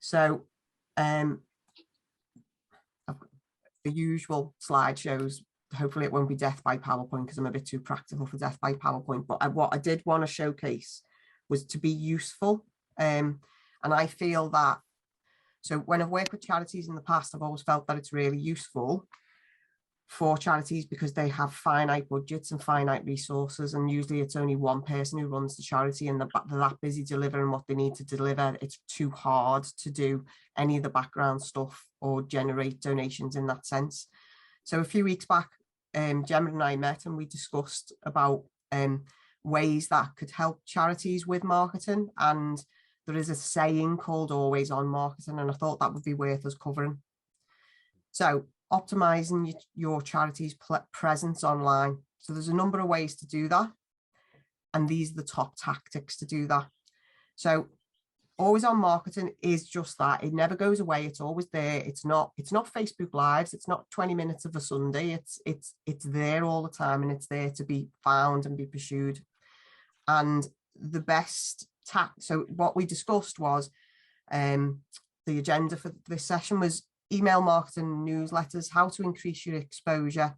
So I've got the usual slideshows. Hopefully it won't be death by PowerPoint because I'm a bit too practical for death by PowerPoint. But what I did want to showcase was to be useful. And I feel that, so when I've worked with charities in the past, I've always felt that it's really useful for charities because they have finite budgets and finite resources, and usually it's only one person who runs the charity and they're that busy delivering what they need to deliver. It's too hard to do any of the background stuff or generate donations in that sense. So a few weeks back, Gemma and I met and we discussed about ways that could help charities with marketing, and there is a saying called always on marketing, and I thought that would be worth us covering. So optimizing your charity's presence online. So there's a number of ways to do that, and these are the top tactics to do that. So always on marketing is just that. It never goes away. It's always there. It's not Facebook Lives. It's not 20 minutes of a Sunday. It's there all the time, and it's there to be found and be pursued. And the best so what we discussed was the agenda for this session was email marketing, newsletters, how to increase your exposure,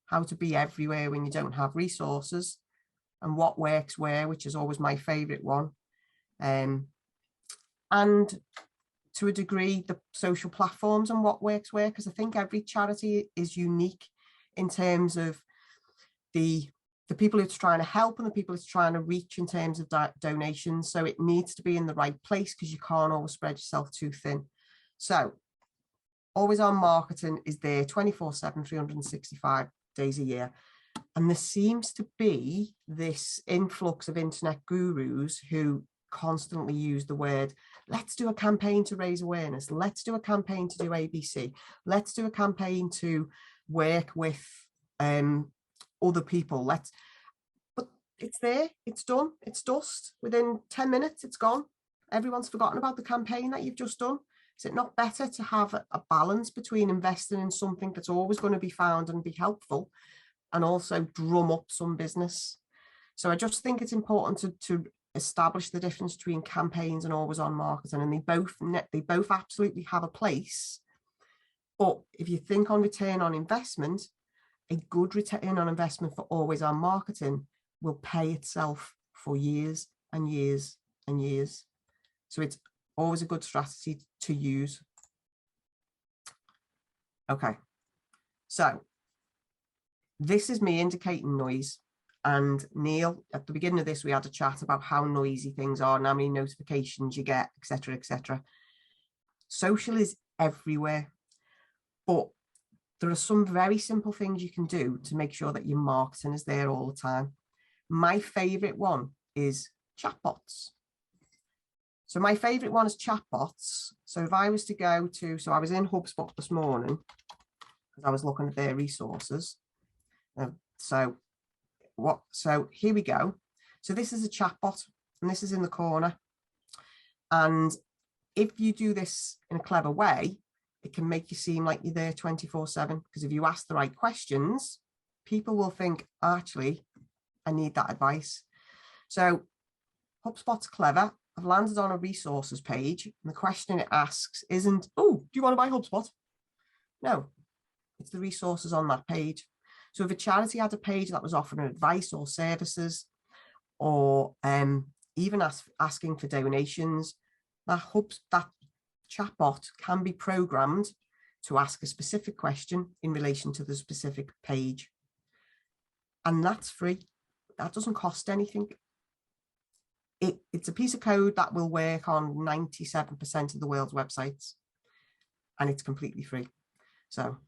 how to be everywhere when you don't have resources, and what works where, which is always my favorite one. And to a degree, the social platforms and what works where, because I think every charity is unique in terms of the people it's trying to help and the people it's trying to reach in terms of donations. So it needs to be in the right place because you can't always spread yourself too thin. So always on marketing is there 24/7, 365 days a year. And there seems to be this influx of internet gurus who constantly use the word, let's do a campaign to raise awareness. Let's do a campaign to do ABC. Let's do a campaign to work with other people. But it's there, it's done, it's dust. Within 10 minutes, it's gone. Everyone's forgotten about the campaign that you've just done. Is it not better to have a balance between investing in something that's always going to be found and be helpful, and also drum up some business? So I just think it's important to establish the difference between campaigns and always on marketing, and they both absolutely have a place. But if you think on return on investment, a good return on investment for always on marketing will pay itself for years and years and years. So it's always a good strategy to use. Okay, so this is me indicating noise. And Neil, at the beginning of this, we had a chat about how noisy things are and how many notifications you get, etc., etc. Social is everywhere, but there are some very simple things you can do to make sure that your marketing is there all the time. My favorite one is chatbots. So my favorite one is chatbots. So if I was to go to, so I was in HubSpot this morning because I was looking at their resources. So here we go. So this is a chatbot, and this is in the corner. And if you do this in a clever way, it can make you seem like you're there 24/7, because if you ask the right questions, people will think, actually, I need that advice. So HubSpot's clever. I've landed on a resources page, and the question it asks isn't, oh, do you want to buy HubSpot? No, it's the resources on that page. So if a charity had a page that was offering advice or services, or even asking for donations, that chatbot can be programmed to ask a specific question in relation to the specific page. And that's free. That doesn't cost anything. It's a piece of code that will work on 97% of the world's websites, and it's completely free. So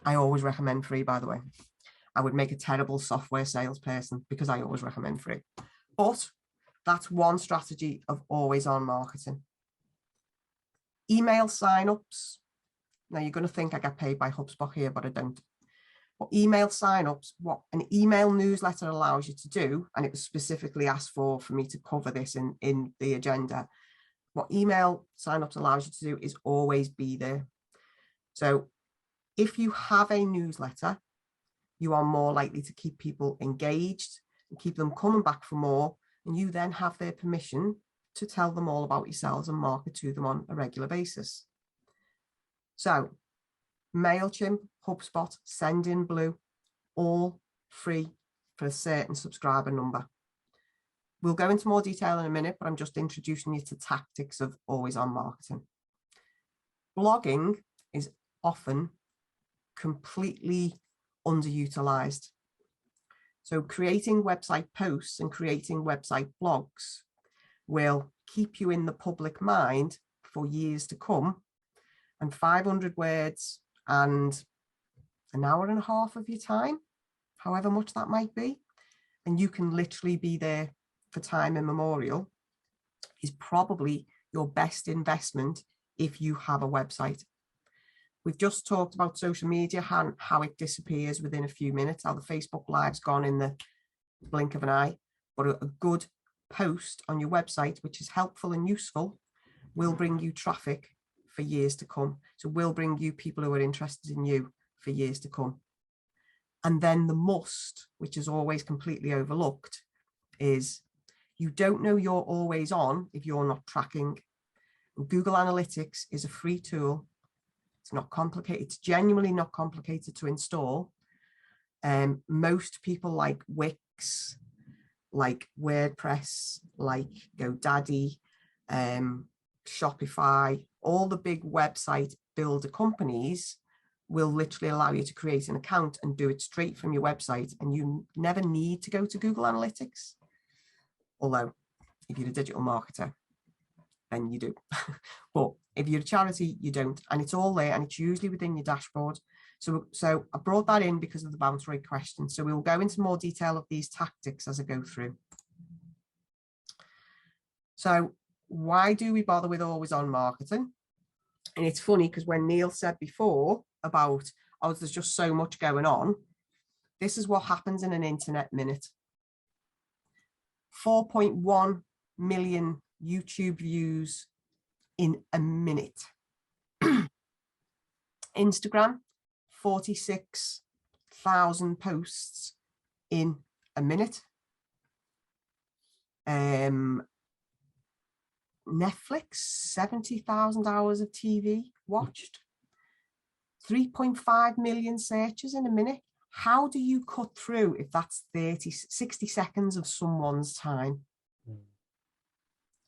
I always recommend free, by the way. I would make a terrible software salesperson because I always recommend free. But that's one strategy of always on marketing. Email signups. Now you're going to think I get paid by HubSpot here, but I don't. But email signups, what an email newsletter allows you to do, and it was specifically asked for me to cover this in the agenda. What email signups allows you to do is always be there. So if you have a newsletter, you are more likely to keep people engaged and keep them coming back for more, and you then have their permission to tell them all about yourselves and market to them on a regular basis. So MailChimp, HubSpot, Sendinblue, all free for a certain subscriber number. We'll go into more detail in a minute, but I'm just introducing you to tactics of always on marketing. Blogging is often completely underutilized. So creating website posts and creating website blogs will keep you in the public mind for years to come. And 500 words and an hour and a half of your time, however much that might be, and you can literally be there for time immemorial, is probably your best investment if you have a website. We've just talked about social media, how it disappears within a few minutes, how the Facebook Live's gone in the blink of an eye, but a good post on your website, which is helpful and useful, will bring you traffic for years to come. So will bring you people who are interested in you for years to come. And then the must, which is always completely overlooked, is you don't know you're always on if you're not tracking. And Google Analytics is a free tool. It's not complicated. It's genuinely not complicated to install. Most people like Wix, like WordPress, like GoDaddy, Shopify, all the big website builder companies will literally allow you to create an account and do it straight from your website. And you never need to go to Google Analytics. Although if you're a digital marketer, then you do. But if you're a charity, you don't. And it's all there and it's usually within your dashboard. So I brought that in because of the bounce rate question. So we'll go into more detail of these tactics as I go through. So why do we bother with always on marketing? And it's funny because when Neil said before about, oh, there's just so much going on, this is what happens in an internet minute. 4.1 million YouTube views in a minute. Instagram, 46,000 posts in a minute. Netflix, 70,000 hours of TV watched. 3.5 million searches in a minute. How do you cut through if that's 60 seconds of someone's time?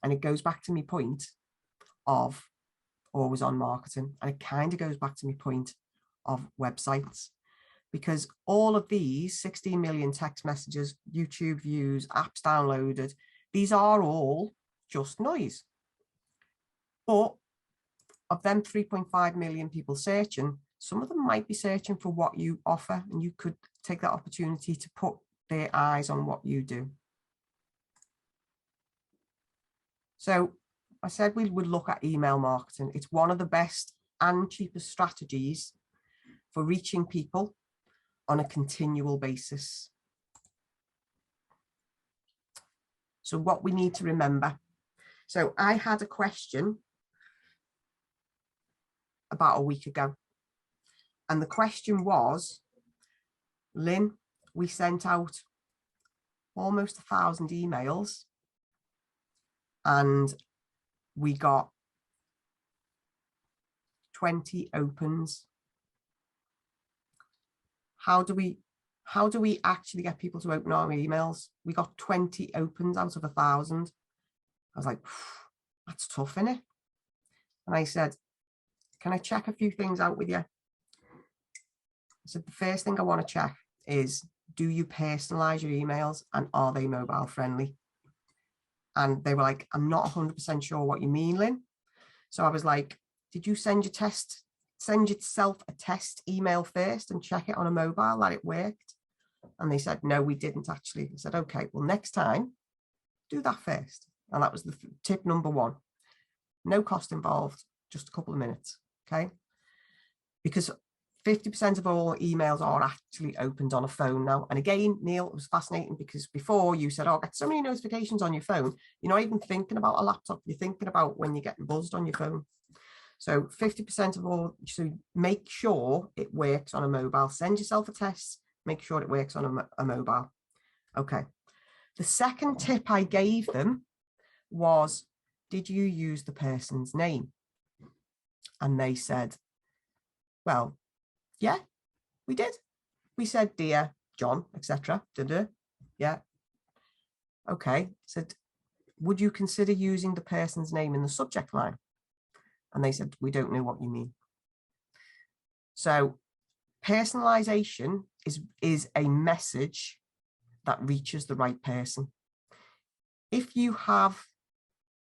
And it goes back to my point of always on marketing. And it kind of goes back to my point of websites, because all of these 16 million text messages, YouTube views, apps downloaded, these are all just noise. But of them 3.5 million people searching, some of them might be searching for what you offer, and you could take that opportunity to put their eyes on what you do. So I said we would look at email marketing. It's one of the best and cheapest strategies for reaching people on a continual basis. So what we need to remember. So I had a question about a week ago. And the question was, Lynn, we sent out almost 1,000 emails and we got 20 opens. How do we actually get people to open our emails? We got 20 opens out of 1,000. I was like, that's tough, isn't it? And I said, can I check a few things out with you? I said, the first thing I want to check is, do you personalize your emails and are they mobile friendly? And they were like, I'm not 100% sure what you mean, Lynn. So I was like, did you send yourself a test email first and check it on a mobile that it worked? And they said, no, we didn't actually. I said, okay, well, next time, do that first. And that was the tip number one. No cost involved, just a couple of minutes, okay? Because 50% of all emails are actually opened on a phone now. And again, Neil, it was fascinating because before you said, oh, I get so many notifications on your phone. You're not even thinking about a laptop. You're thinking about when you're getting buzzed on your phone. So 50% of all, so make sure it works on a mobile. Send yourself a test, make sure it works on a mobile. Okay. The second tip I gave them was did you use the person's name? And they said, well, yeah, we did. We said, dear John, etc. Yeah. Okay. Said, would you consider using the person's name in the subject line? And they said, we don't know what you mean. So personalization is a message that reaches the right person. If you have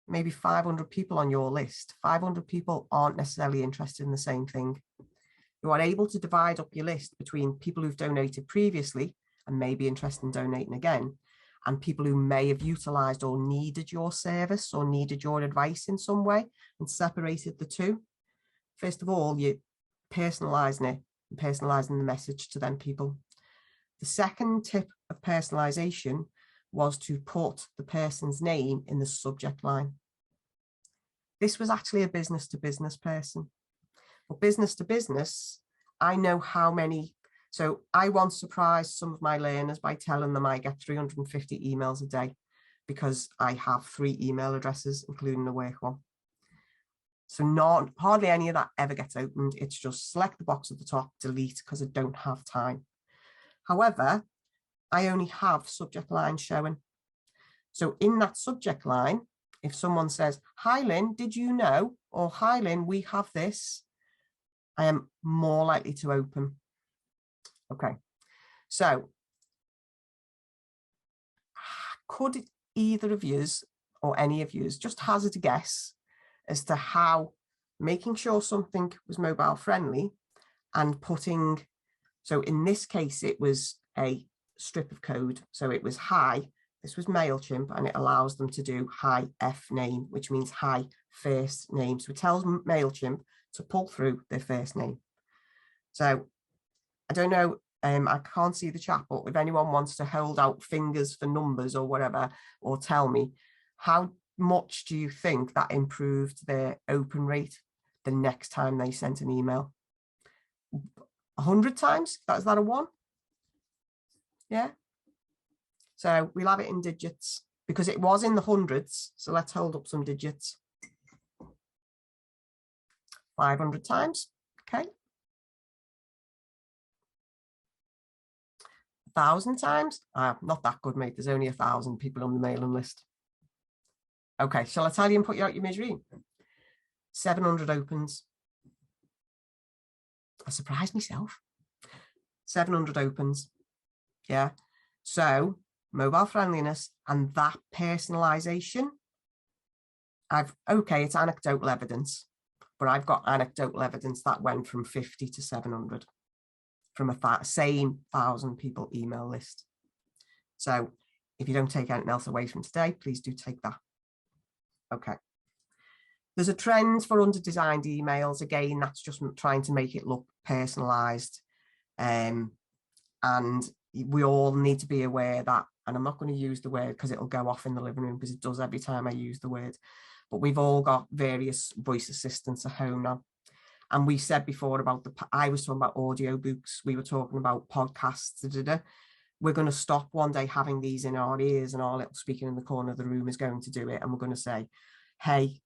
maybe 500 people on your list, 500 people aren't necessarily interested in the same thing. You are able to divide up your list between people who've donated previously and may be interested in donating again, and people who may have utilized or needed your service or needed your advice in some way, and separated the two. First of all, you're personalizing it and personalizing the message to them people. The second tip of personalization was to put the person's name in the subject line. This was actually a business to business person. But business to business, I know how many. So I once surprised some of my learners by telling them I get 350 emails a day because I have 3 email addresses, including the work one. So hardly any of that ever gets opened. It's just select the box at the top, delete, because I don't have time. However, I only have subject lines showing. So in that subject line, if someone says, hi, Lynn, did you know? Or hi, Lynn, we have this, I am more likely to open. Okay, so could either of yous or any of yous just hazard a guess as to how making sure something was mobile friendly and putting, so in this case, it was a strip of code. So it was hi, this was MailChimp, and it allows them to do hi F name, which means hi first name. So it tells MailChimp to pull through their first name. So I don't know, I can't see the chat, but if anyone wants to hold out fingers for numbers or whatever, or tell me, how much do you think that improved their open rate the next time they sent an email? 100 times? Is that a 1? Yeah. So we'll have it in digits because it was in the hundreds. So let's hold up some digits. 500 times. Okay. 1,000 times. Not that good, mate. There's only 1,000 people on the mailing list. Okay, shall I tell you and put you out your misery? 700 opens. I surprised myself. 700 opens. Yeah. So mobile friendliness and that personalization. Okay, it's anecdotal evidence, but I've got anecdotal evidence that went from 50 to 700 from a same 1,000 people email list. So if you don't take anything else away from today, please do take that. Okay. There's a trend for under-designed emails. Again, that's just trying to make it look personalized. And we all need to be aware that, and I'm not going to use the word because it'll go off in the living room because it does every time I use the word, but we've all got various voice assistants at home now. And we said before about I was talking about audiobooks, we were talking about podcasts, We're going to stop one day having these in our ears and our little speaker in the corner of the room is going to do it. And we're going to say, hey,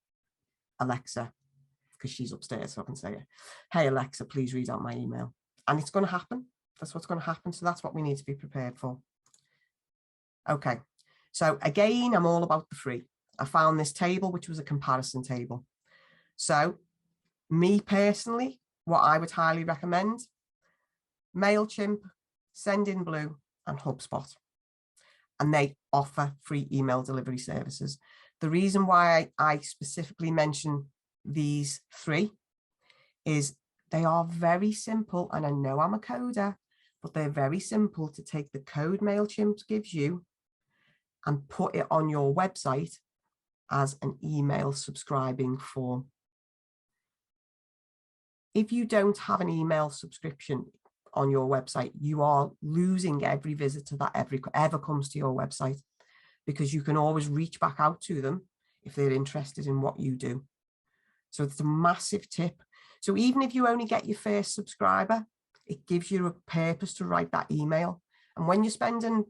Alexa, because she's upstairs, so I can say it. Hey, Alexa, please read out my email. And it's going to happen. That's what's going to happen. So that's what we need to be prepared for. Okay. So again, I'm all about the free. I found this table, which was a comparison table. So me personally, what I would highly recommend, MailChimp, Sendinblue, and HubSpot. And they offer free email delivery services. The reason why I specifically mention these 3 is they are very simple. And I know I'm a coder, but they're very simple to take the code MailChimp gives you and put it on your website as an email subscribing form. If you don't have an email subscription on your website, you are losing every visitor that ever comes to your website, because you can always reach back out to them if they're interested in what you do. So it's a massive tip. So even if you only get your first subscriber, it gives you a purpose to write that email. And when you're spending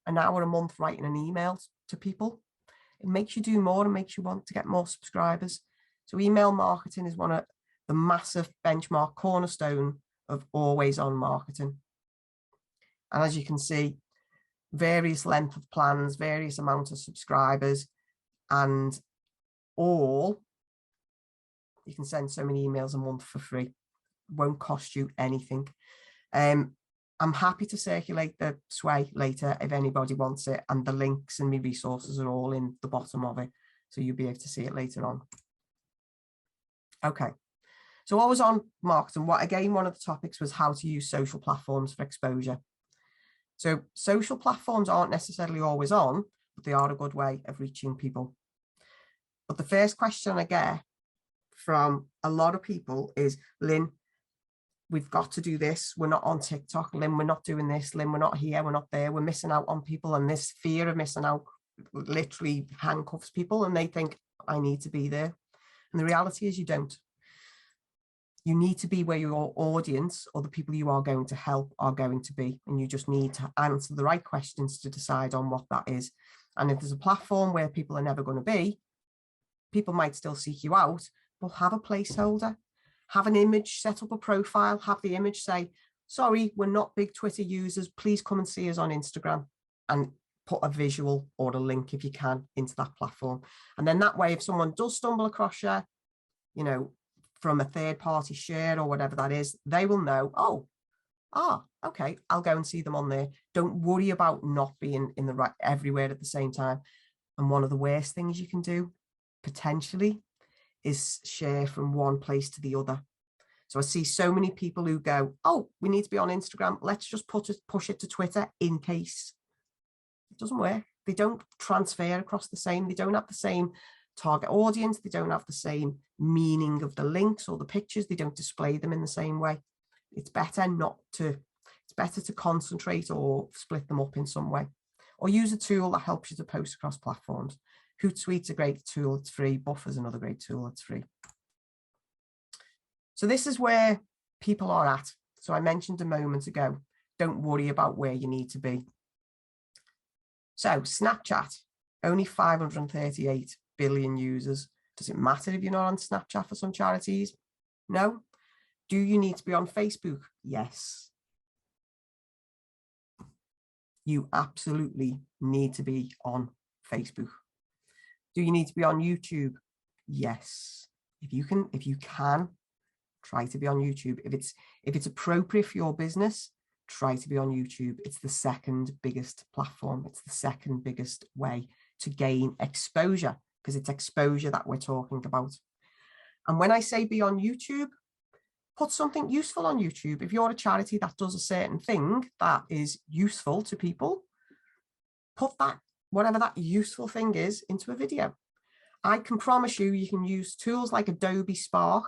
an hour a month writing an email to people, It makes you do more and makes you want to get more subscribers. So email marketing is one of the massive benchmark cornerstone of always on marketing. And as you can see, various length of plans, various amount of subscribers, and all, you can send so many emails a month for free. Won't cost you anything. I'm happy to circulate the sway later if anybody wants it, and the links and my resources are all in the bottom of it, so you'll be able to see it later on. Okay, so I was on marketing. One of the topics was how to use social platforms for exposure. So social platforms aren't necessarily always on, but they are a good way of reaching people. But the first question I get from a lot of people is, Lynne, we've got to do this. We're not on TikTok. Lynne, we're not doing this. Lynne, we're not here. We're not there. We're missing out on people. And this fear of missing out literally handcuffs people, and they think, I need to be there. And the reality is you don't. You need to be where your audience or the people you are going to help are going to be. And you just need to answer the right questions to decide on what that is. And if there's a platform where people are never going to be, people might still seek you out, but have a placeholder, have an image, set up a profile, have the image say, sorry, we're not big Twitter users. Please come and see us on Instagram, and put a visual or a link if you can into that platform. And then that way, if someone does stumble across you, you know, from a third party share or whatever that is, they will know, okay, I'll go and see them on there. Don't worry about not being in the right everywhere at the same time. And one of the worst things you can do potentially is share from one place to the other. So I see so many people who go, oh, we need to be on Instagram. Let's just push it to Twitter in case. It doesn't work. They don't transfer across the same. They don't have the same target audience. They don't have the same meaning of the links or the pictures. They don't display them in the same way. It's better to concentrate or split them up in some way, or use a tool that helps you to post across platforms. Hootsuite's a great tool, it's free. Buffer's another great tool, it's free. So this is where people are at. So I mentioned a moment ago, don't worry about where you need to be. So Snapchat, only 538 billion users. Does it matter if you're not on Snapchat for some charities? No. Do you need to be on Facebook? Yes. You absolutely need to be on Facebook. Do you need to be on YouTube? Yes. If you can, try to be on YouTube. If it's appropriate for your business, try to be on YouTube. It's the second biggest platform. It's the second biggest way to gain exposure, because it's exposure that we're talking about. And when I say be on YouTube, put something useful on YouTube. If you're a charity that does a certain thing that is useful to people, put that, whatever that useful thing is, into a video. I can promise you, you can use tools like Adobe Spark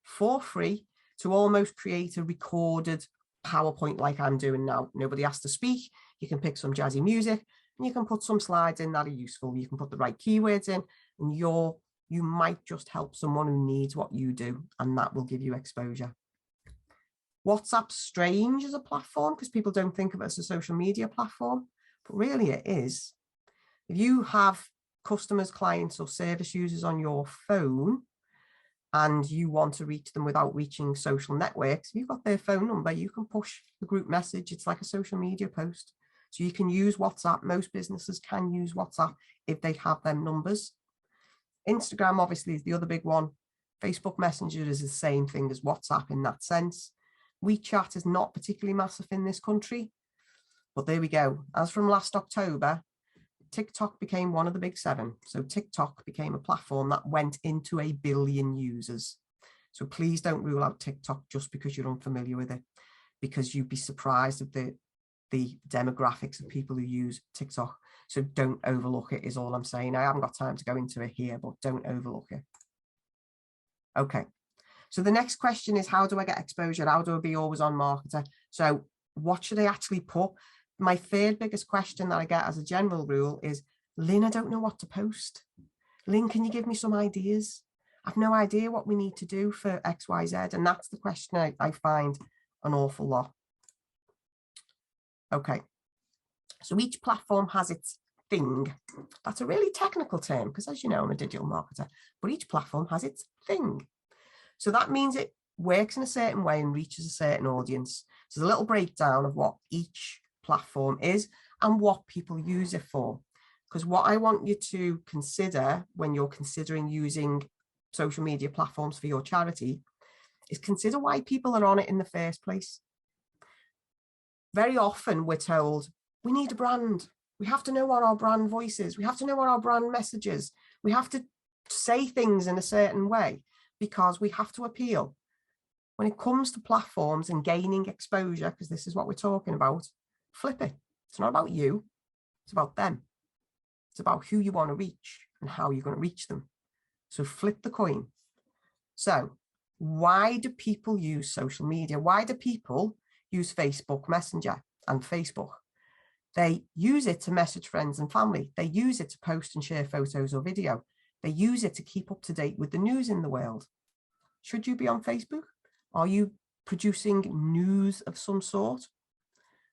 for free to almost create a recorded PowerPoint like I'm doing now. Nobody has to speak. You can pick some jazzy music and you can put some slides in that are useful. You can put the right keywords in, and you might just help someone who needs what you do, and that will give you exposure. WhatsApp's strange as a platform because people don't think of it as a social media platform, but really it is. If you have customers, clients, or service users on your phone and you want to reach them without reaching social networks, if you've got their phone number, you can push the group message. It's like a social media post. So you can use WhatsApp. Most businesses can use WhatsApp if they have them numbers. Instagram obviously is the other big one. Facebook Messenger is the same thing as WhatsApp in that sense. WeChat is not particularly massive in this country, but there we go. As from last October, TikTok became one of the big 7. So TikTok became a platform that went into 1 billion users. So please don't rule out TikTok just because you're unfamiliar with it, because you'd be surprised at the demographics of people who use TikTok. So don't overlook it is all I'm saying. I haven't got time to go into it here, but don't overlook it. Okay. So the next question is, how do I get exposure? How do I be always on marketer? So what should I actually put? My third biggest question that I get as a general rule is, Lynne, I don't know what to post. Lynne, can you give me some ideas? I've no idea what we need to do for X, Y, Z. And that's the question I find an awful lot. Okay. So each platform has its thing. That's a really technical term because, as you know, I'm a digital marketer, but each platform has its thing. So that means it works in a certain way and reaches a certain audience. So there's a little breakdown of what each platform is and what people use it for. Because what I want you to consider when you're considering using social media platforms for your charity is consider why people are on it in the first place. Very often we're told we need a brand. We have to know what our brand voice is. We have to know what our brand message is. We have to say things in a certain way because we have to appeal. When it comes to platforms and gaining exposure, because this is what we're talking about, flip it. It's not about you. It's about them. It's about who you want to reach and how you're going to reach them. So flip the coin. So why do people use social media? Why do people use Facebook Messenger and Facebook? They use it to message friends and family. They use it to post and share photos or video. They use it to keep up to date with the news in the world. Should you be on Facebook? Are you producing news of some sort?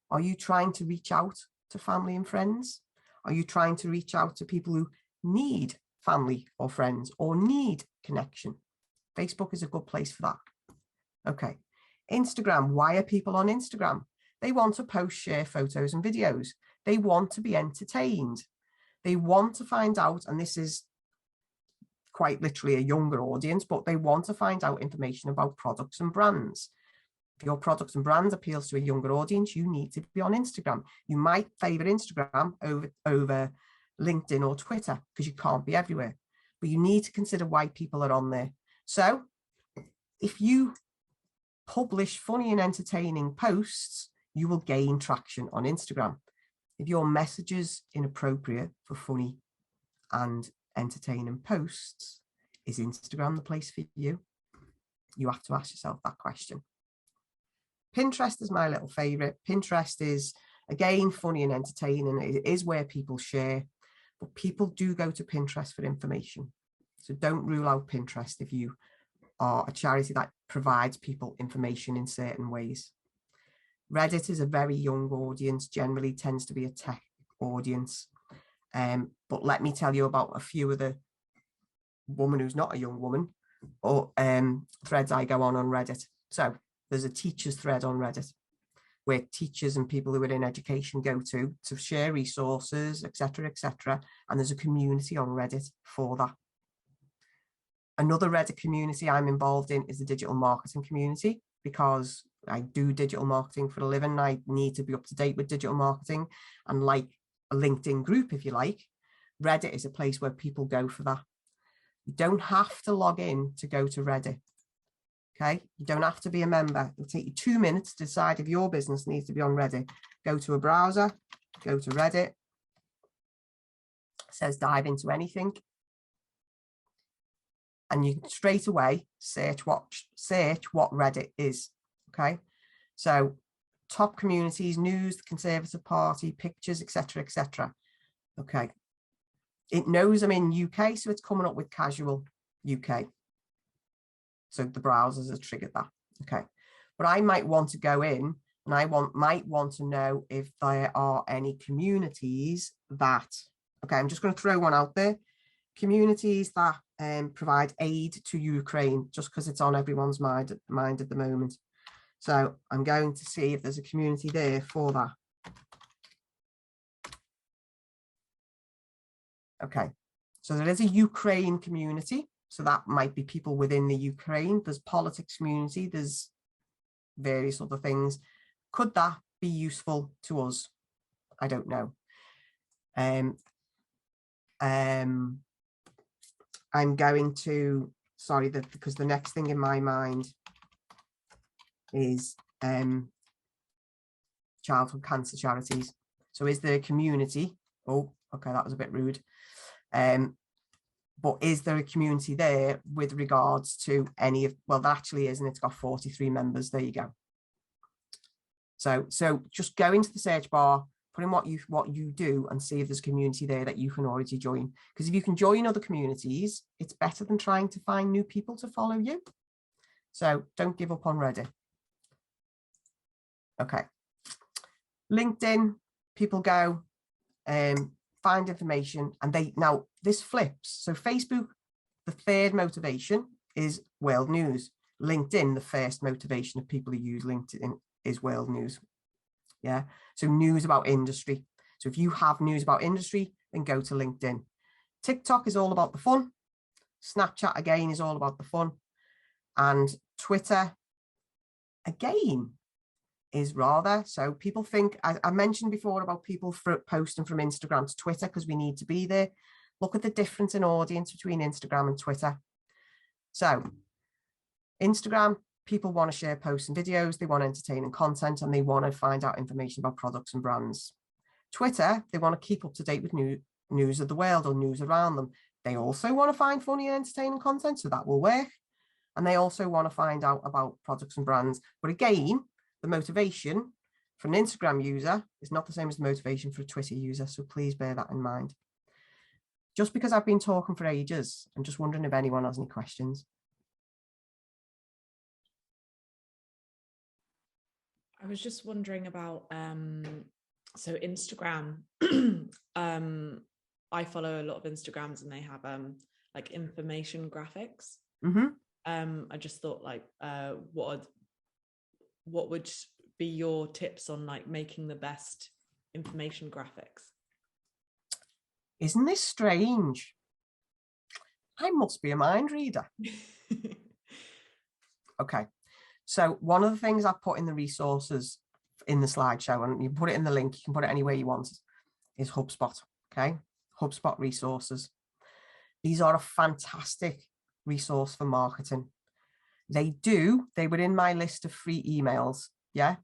Are you trying to reach out to family and friends? Are you trying to reach out to people who need family or friends or need connection? Facebook is a good place for that. Okay. Instagram. Why are people on Instagram? They want to post, share photos and videos. They want to be entertained. They want to find out, and this is quite literally a younger audience, but they want to find out information about products and brands. If your products and brands appeals to a younger audience, you need to be on Instagram. You might favor Instagram over LinkedIn or Twitter because you can't be everywhere, but you need to consider why people are on there. So if you publish funny and entertaining posts, you will gain traction on Instagram. If your message is inappropriate for funny and entertaining posts, is Instagram the place for you? You have to ask yourself that question. Pinterest is my little favorite. Pinterest is, again, funny and entertaining. It is where people share, but people do go to Pinterest for information. So don't rule out Pinterest if you are a charity that provides people information in certain ways. Reddit is a very young audience, generally tends to be a tech audience. But let me tell you about a few of the woman who's not a young woman or threads I go on Reddit. So there's a teachers thread on Reddit where teachers and people who are in education go to share resources, etc., etc. And there's a community on Reddit for that. Another Reddit community I'm involved in is the digital marketing community, because I do digital marketing for a living. I need to be up to date with digital marketing, and like a LinkedIn group, if you like, Reddit is a place where people go for that. You don't have to log in to go to Reddit. Okay, you don't have to be a member. It'll take you 2 minutes to decide if your business needs to be on Reddit. Go to a browser, go to Reddit. It says dive into anything. And you can straight away search what Reddit is. Okay, so top communities, news, the Conservative Party, pictures, etc., etc. Okay, it knows I'm in UK, so it's coming up with casual UK. So the browsers have triggered that. Okay, but I might want to go in and I might want to know if there are any communities that, okay, I'm just going to throw one out there. Communities that provide aid to Ukraine, just because it's on everyone's mind at the moment. So I'm going to see if there's a community there for that. Okay, so there is a Ukraine community. So that might be people within the Ukraine. There's politics community. There's various other things. Could that be useful to us? I don't know. I'm going to, sorry, because the next thing in my mind is childhood cancer charities. So is there a community? Oh, okay, that was a bit rude. But is there a community there with regards to any of, well, that actually is, and it's got 43 members. There you go. So just go into the search bar, put in what you do and see if there's a community there that you can already join. Because if you can join other communities, it's better than trying to find new people to follow you. So don't give up on Reddit. Okay. LinkedIn, people go, find information, and now this flips. So Facebook, the third motivation is world news. LinkedIn, the first motivation of people who use LinkedIn is world news. Yeah, so news about industry. So if you have news about industry, then go to LinkedIn. TikTok is all about the fun. Snapchat, again, is all about the fun. And Twitter, again, is rather. So people think, I mentioned before about people posting from Instagram to Twitter because we need to be there. Look at the difference in audience between Instagram and Twitter. So Instagram, people want to share posts and videos, they want entertaining content, and they want to find out information about products and brands. Twitter, they want to keep up to date with news of the world or news around them. They also want to find funny and entertaining content, so that will work. And they also want to find out about products and brands. But again, the motivation for an Instagram user is not the same as the motivation for a Twitter user, so please bear that in mind. Just because I've been talking for ages, I'm just wondering if anyone has any questions. I was just wondering about, so Instagram, I follow a lot of Instagrams and they have like information graphics. Mm-hmm. I just thought like, what would be your tips on like making the best information graphics? Isn't this strange? I must be a mind reader. Okay. So one of the things I put in the resources in the slideshow, and you put it in the link, you can put it anywhere you want, is HubSpot. Okay. HubSpot resources. These are a fantastic resource for marketing. They were in my list of free emails. Yeah.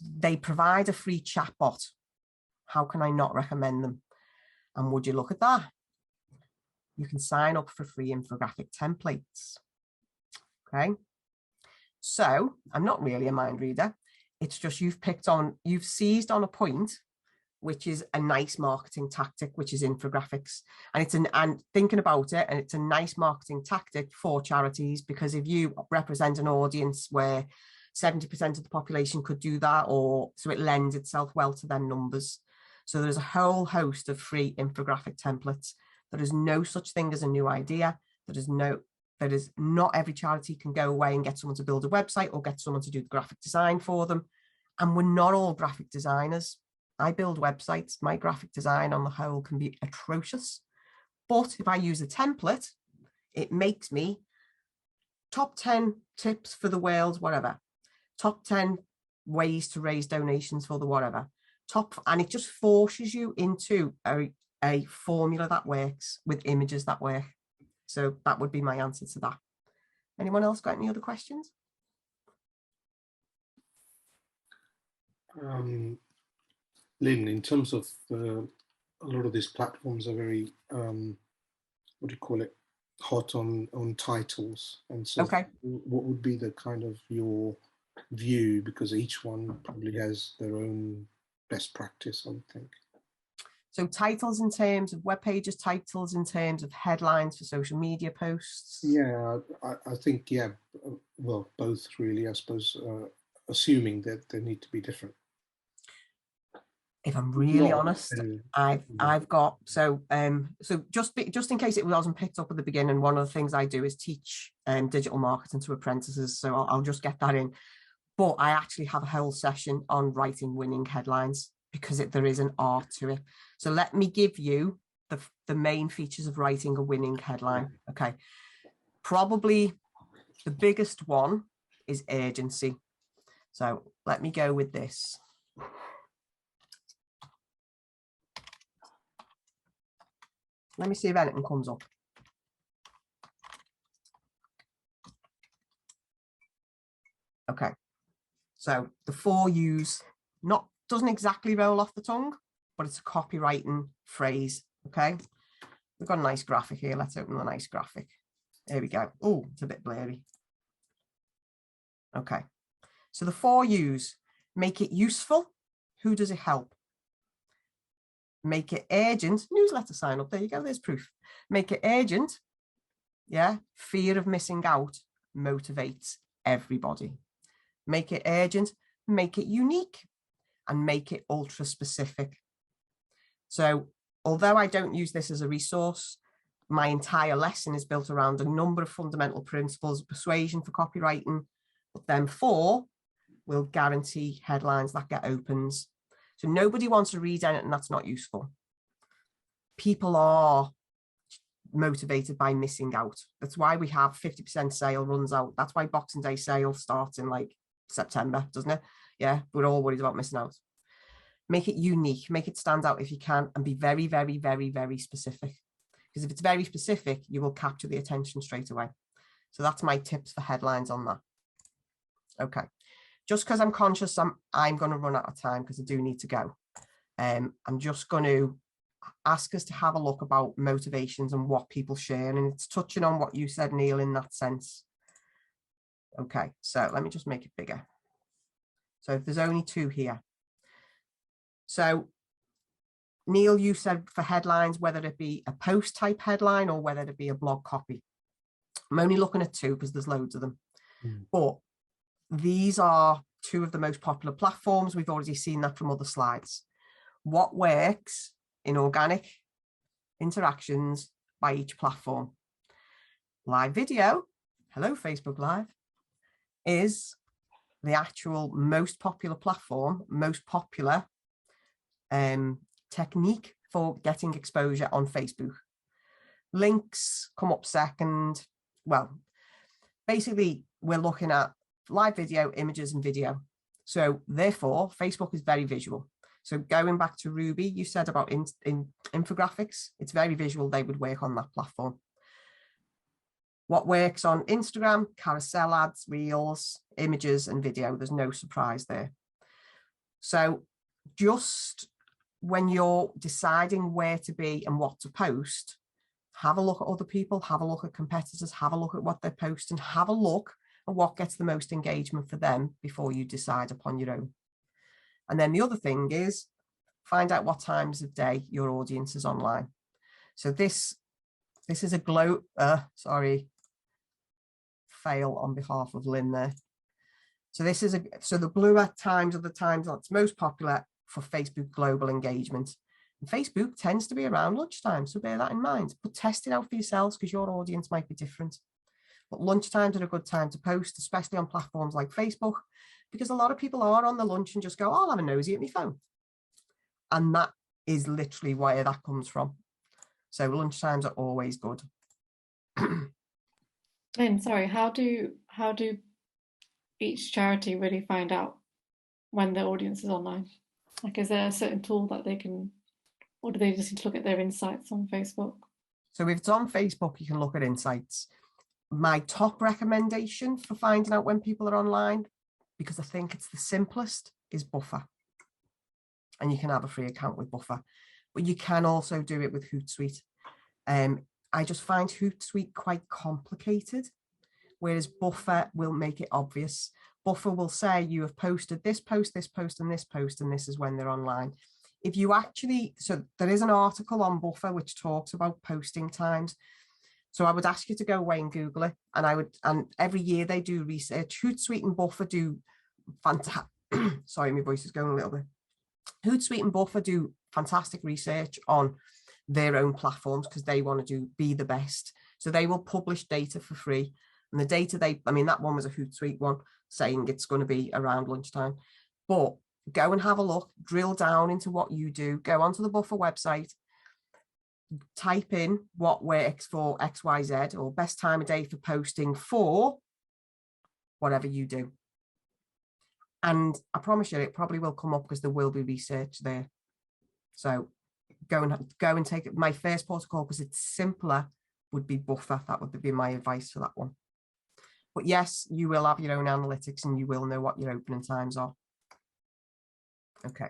They provide a free chatbot. How can I not recommend them? And would you look at that? You can sign up for free infographic templates. Okay. So I'm not really a mind reader. It's just you've seized on a point, which is a nice marketing tactic, which is infographics. And thinking about it, and it's a nice marketing tactic for charities, because if you represent an audience where 70% of the population could do that, so it lends itself well to their numbers. So there's a whole host of free infographic templates. There is no such thing as a new idea. That is not every charity can go away and get someone to build a website or get someone to do the graphic design for them. And we're not all graphic designers. I build websites. My graphic design on the whole can be atrocious. But if I use a template, it makes me top 10 tips for the world, whatever. Top 10 ways to raise donations for the whatever. And it just forces you into a formula that works with images that work. So that would be my answer to that. Anyone else got any other questions? Lynne, in terms of a lot of these platforms are very, what do you call it, hot on titles. And so okay. What would be the kind of your view, because each one probably has their own best practice, I would think. So titles in terms of web pages, titles in terms of headlines for social media posts? Yeah, I think, yeah, well, both really, I suppose, assuming that they need to be different. If I'm really honest, I've got, so just in case it wasn't picked up at the beginning, one of the things I do is teach digital marketing to apprentices. So I'll just get that in. But I actually have a whole session on writing winning headlines, because there is an art to it. So let me give you the main features of writing a winning headline. Okay. Probably the biggest one is urgency. So let me go with this. Let me see if anything comes up. Okay. So the 4 U's doesn't exactly roll off the tongue, but it's a copywriting phrase. Okay. We've got a nice graphic here. Let's open the nice graphic. There we go. Oh, it's a bit blurry. Okay. So the 4 U's: make it useful. Who does it help? Make it urgent. Newsletter sign up. There you go. There's proof. Make it urgent. Yeah. Fear of missing out motivates everybody. Make it urgent. Make it unique. And make it ultra specific. So although I don't use this as a resource, my entire lesson is built around a number of fundamental principles of persuasion for copywriting, but then 4 will guarantee headlines that get opens. So nobody wants to read anything that's not useful. People are motivated by missing out. That's why we have 50% sale runs out. That's why Boxing Day sale starts in like September, doesn't it? Yeah, we're all worried about missing out. Make it unique, make it stand out if you can, and be very, very, very, very specific. Because if it's very specific, you will capture the attention straight away. So that's my tips for headlines on that. Okay, just because I'm conscious I'm going to run out of time because I do need to go. I'm just going to ask us to have a look about motivations and what people share. And it's touching on what you said, Neil, in that sense. Okay, so let me just make it bigger. So if there's only 2 here. So Neil, you said for headlines, whether it be a post type headline or whether it be a blog copy. I'm only looking at 2 because there's loads of them. But these are 2 of the most popular platforms. We've already seen that from other slides. What works in organic interactions by each platform? Live video, hello Facebook Live, is the actual most popular platform, most popular technique for getting exposure on Facebook. Links come up second. Well, basically, we're looking at live video, images, and video. So therefore, Facebook is very visual. So going back to Ruby, you said about infographics, it's very visual. They would work on that platform. What works on Instagram? Carousel ads, reels, images, and video. There's no surprise there. So just when you're deciding where to be and what to post, have a look at other people, have a look at competitors, have a look at what they're posting, have a look at what gets the most engagement for them before you decide upon your own. And then the other thing is find out what times of day your audience is online. So this is a fail on behalf of Lynne there. So this is so the bluer times are the times that's most popular for Facebook global engagement. And Facebook tends to be around lunchtime, so bear that in mind. But test it out for yourselves because your audience might be different. But lunchtimes are a good time to post, especially on platforms like Facebook, because a lot of people are on the lunch and just go, oh, I'll have a nosy at my phone. And that is literally where that comes from. So lunchtimes are always good. Lynne, sorry, how do each charity really find out when their audience is online? Like, is there a certain tool that they can, or do they just need to look at their insights on Facebook? So if it's on Facebook, you can look at insights. My top recommendation for finding out when people are online, because I think it's the simplest, is Buffer. And you can have a free account with Buffer, but you can also do it with Hootsuite. I just find Hootsuite quite complicated, whereas Buffer will make it obvious. Buffer will say you have posted this post, this post, and this post, and this is when they're online. If you actually, so there is an article on Buffer which talks about posting times. So I would ask you to go away and Google it. And every year they do research. Hootsuite and Buffer do fantastic. Sorry, my voice is going a little bit. Hootsuite and Buffer do fantastic research on their own platforms because they want to be the best. So they will publish data for free. And the data that one was a Hootsuite one saying it's going to be around lunchtime. But go and have a look, drill down into what you do, go onto the Buffer website, type in what works for XYZ or best time of day for posting for whatever you do. And I promise you, it probably will come up because there will be research there. So go and take it. My first protocol, because it's simpler, would be Buffer. That would be my advice for that one. But yes, you will have your own analytics and you will know what your opening times are. Okay.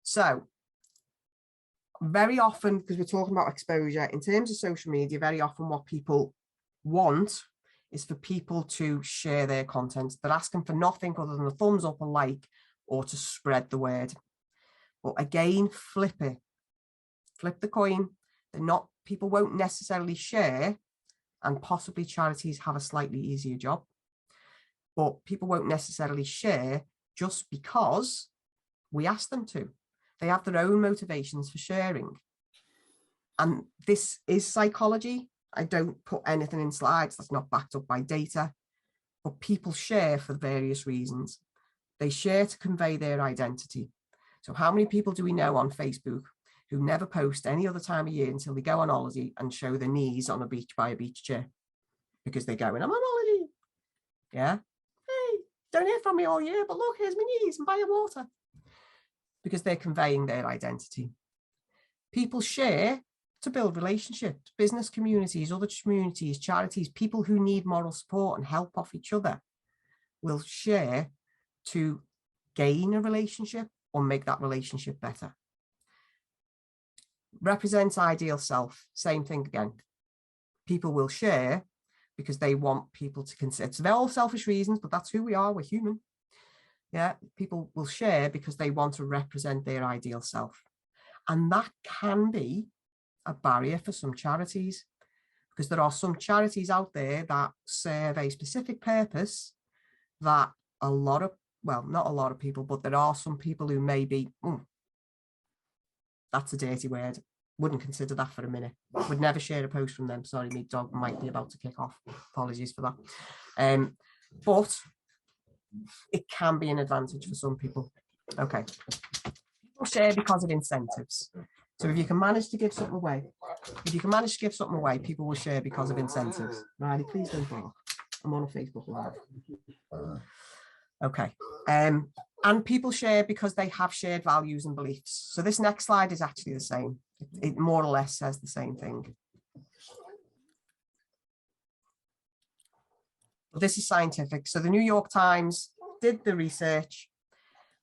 So very often, because we're talking about exposure, in terms of social media, very often what people want is for people to share their content. They're asking for nothing other than a thumbs up, a like, or to spread the word. But again, flip it. Flip the coin. People won't necessarily share, and possibly charities have a slightly easier job. But people won't necessarily share just because we ask them to. They have their own motivations for sharing. And this is psychology. I don't put anything in slides that's not backed up by data, but people share for various reasons. They share to convey their identity. So how many people do we know on Facebook who never post any other time of year until they go on holiday and show their knees on a beach by a beach chair? Because they're going, I'm on holiday. Yeah. Hey, don't hear from me all year, but look, here's my knees and buy your water. Because they're conveying their identity. People share to build relationships, business communities, other communities, charities, people who need moral support and help off each other will share to gain a relationship or make that relationship better. Represents ideal self, same thing again. People will share because they want people to consider. So they're all selfish reasons, but that's who we are, we're human. Yeah, people will share because they want to represent their ideal self. And that can be a barrier for some charities, because there are some charities out there that serve a specific purpose that a lot of, well, not a lot of people, but there are some people who may be, that's a dirty word, wouldn't consider that for a minute, would never share a post from them. Sorry, my dog might be about to kick off. Apologies for that. But it can be an advantage for some people. Okay. People share because of incentives. So if you can manage to give something away, people will share because of incentives. Riley, please don't bark. I'm on a Facebook Live. Okay. And people share because they have shared values and beliefs. So this next slide is actually the same. It more or less says the same thing. But this is scientific. So the New York Times did the research,